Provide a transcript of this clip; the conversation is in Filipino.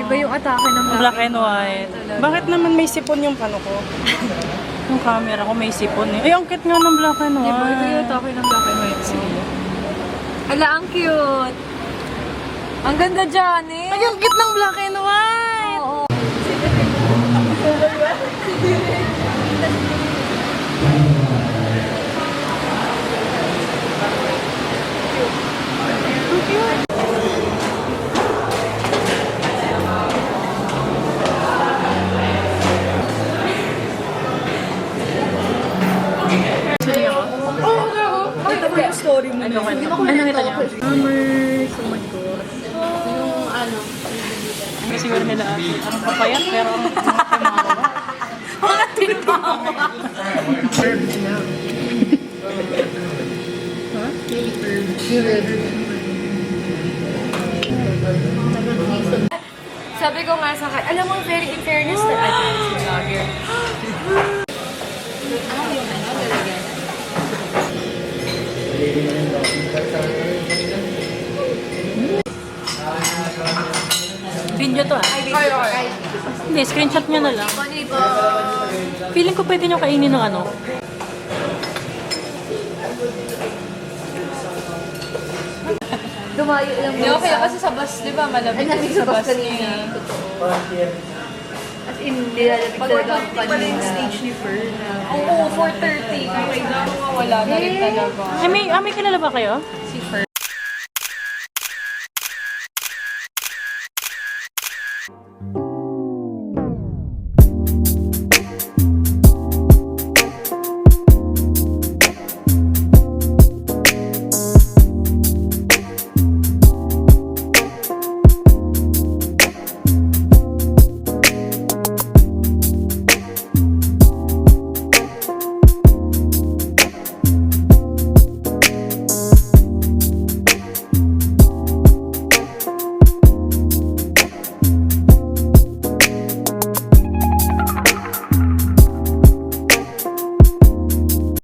Iba yung atake ng Black and white. Bakit naman may sipon yung ano ko? Yung camera ko may sipon eh. Ay, ang cute nga ng black and white. Diba? Ito yung atake ng black and white. Ala, ang cute! Ang ganda dyan eh! Ay, ang cute ng black and white! Oo. Ito ko yung story mo. Ano kita niya? Summers, oh my God. Yung ano, Hindi siguro nila ang papayat pero ang Mga tinubawa! Sabi ko nga sa kanya, alam mo, very in fairness na si vlogger. video to ah. Hindi, screenshot nyo na lang. Feeling ko pwede nyo kainin ng ano. Dumayo lang Hindi, okay kasi sa bus, di ba? Malamig kasi sa bus niya. As in, nilalapit talaga ang Pala yung stage ni Fer. Oo, 4:30. Kaya kailangan wala na rin talaga. Ay, may kilala ba kayo? Si Fer.